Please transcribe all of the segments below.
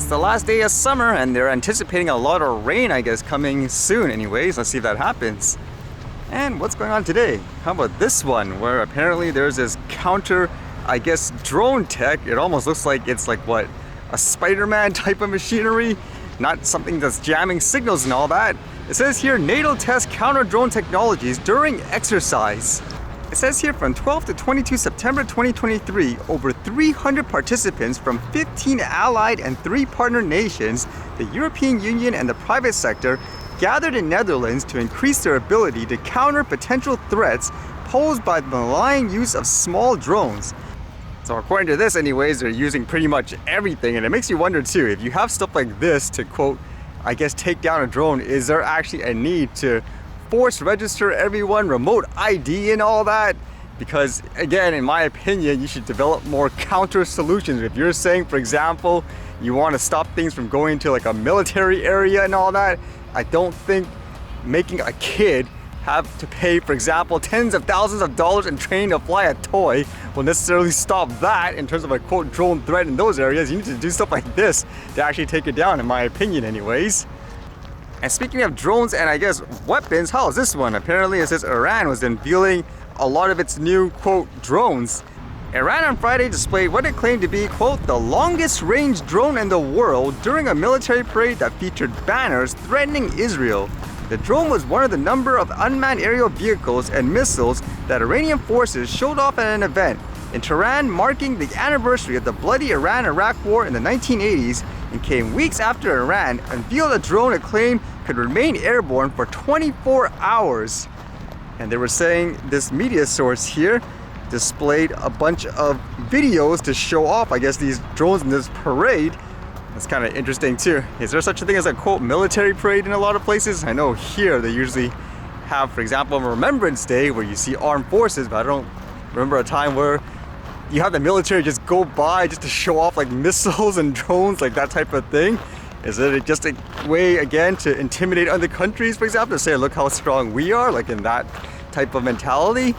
It's the last day of summer and they're anticipating a lot of rain, I guess, coming soon anyways. Let's see if that happens. And what's going on today? How about this one, where apparently there's this counter, I guess, drone tech. It almost looks like it's like, what, a Spider-Man type of machinery? Not something that's jamming signals and all that. It says here, NATO tests counter drone technologies during exercise. It says here from 12 to 22 September 2023, over 300 participants from 15 allied and 3 partner nations, the European Union and the private sector, gathered in Netherlands to increase their ability to counter potential threats posed by the malign use of small drones. So according to this anyways, they're using pretty much everything, and it makes you wonder too, if you have stuff like this to quote, I guess, take down a drone, is there actually a need to force register everyone, remote ID and all that? Because again, in my opinion, you should develop more counter solutions. If you're saying, for example, you want to stop things from going to like a military area and all that, I don't think making a kid have to pay, for example, tens of thousands of dollars and train to fly a toy will necessarily stop that in terms of a quote drone threat in those areas. You need to do stuff like this to actually take it down, in my opinion anyways. And speaking of drones and I guess weapons, how is this one? Apparently it says Iran was unveiling a lot of its new quote drones. Iran on Friday displayed what it claimed to be quote the longest range drone in the world during a military parade that featured banners threatening Israel. The drone was one of the number of unmanned aerial vehicles and missiles that Iranian forces showed off at an event in Tehran marking the anniversary of the bloody Iran-Iraq war in the 1980s, and came weeks after Iran unveiled a drone it claimed could remain airborne for 24 hours. And they were saying this media source here displayed a bunch of videos to show off, I guess, these drones in this parade. That's kind of interesting too. Is there such a thing as a quote military parade in a lot of places? I know here they usually have, for example, Remembrance Day where you see armed forces, but I don't remember a time where you have the military just go by just to show off like missiles and drones, like that type of thing. Is it just a way, again, to intimidate other countries, for example, to say, look how strong we are, like in that type of mentality?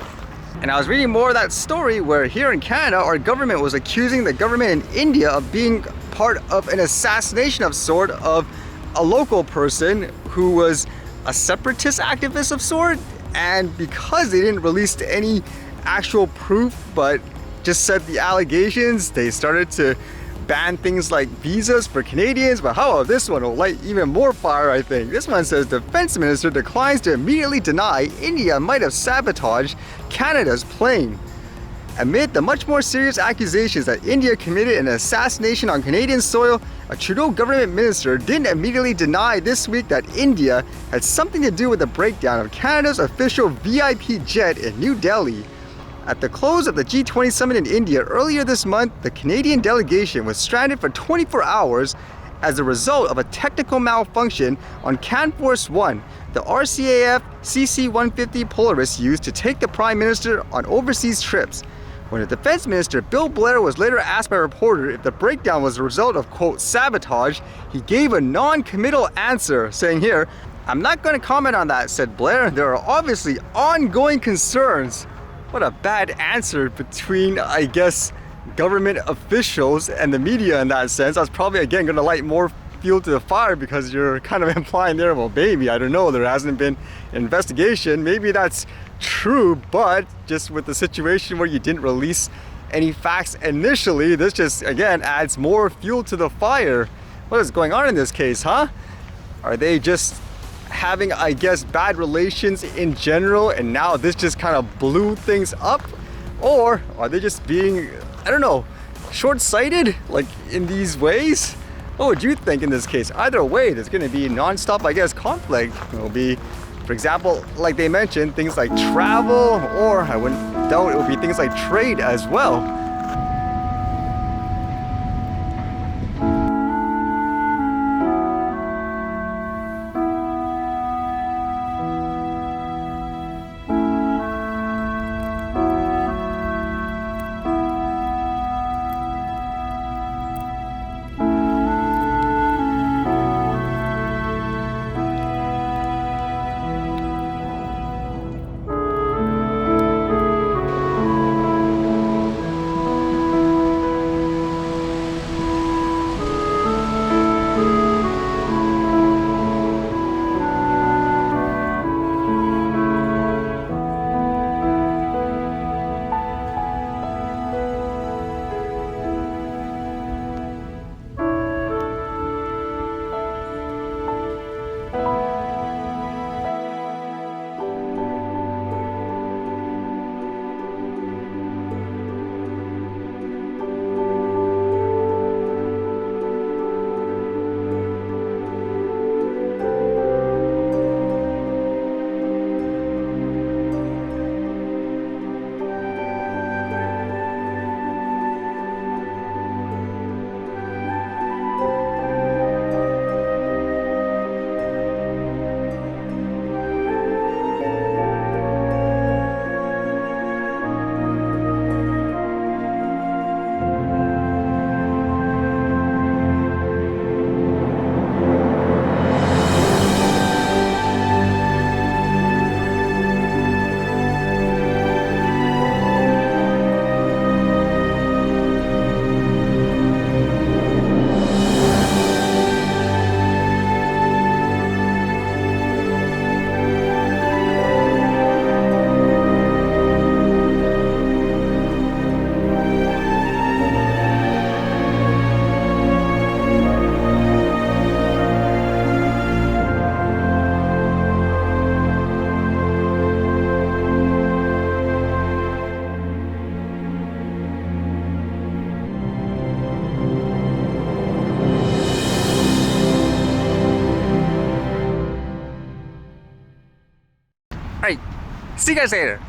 And I was reading more of that story where here in Canada, our government was accusing the government in India of being part of an assassination of sort of a local person who was a separatist activist of sort. And because they didn't release any actual proof, but just said the allegations, they started to ban things like visas for Canadians. But how about this one? Will light even more fire, I think. This one says Defense Minister declines to immediately deny India might have sabotaged Canada's plane. Amid the much more serious accusations that India committed an assassination on Canadian soil, a Trudeau government minister didn't immediately deny this week that India had something to do with the breakdown of Canada's official VIP jet in New Delhi. At the close of the G20 summit in India earlier this month, the Canadian delegation was stranded for 24 hours as a result of a technical malfunction on CanForce 1, the RCAF CC-150 Polaris used to take the Prime Minister on overseas trips. When the Defense Minister, Bill Blair, was later asked by a reporter if the breakdown was a result of, quote, sabotage, he gave a non-committal answer, saying here, "I'm not going to comment on that," said Blair. "There are obviously ongoing concerns." What a bad answer between, I guess, government officials and the media in that sense. That's probably, again, going to light more fuel to the fire because you're kind of implying there, well, maybe, I don't know, there hasn't been an investigation. Maybe that's true, but just with the situation where you didn't release any facts initially, this just, again, adds more fuel to the fire. What is going on in this case, huh? Are they just having, I guess, bad relations in general, and now this just kind of blew things up? Or are they just being, I don't know, short-sighted, like in these ways? What would you think in this case? Either way, there's going to be non-stop, I guess, conflict. It will be, for example, like they mentioned, things like travel, or I wouldn't doubt it would be things like trade as well. Alright, see you guys later.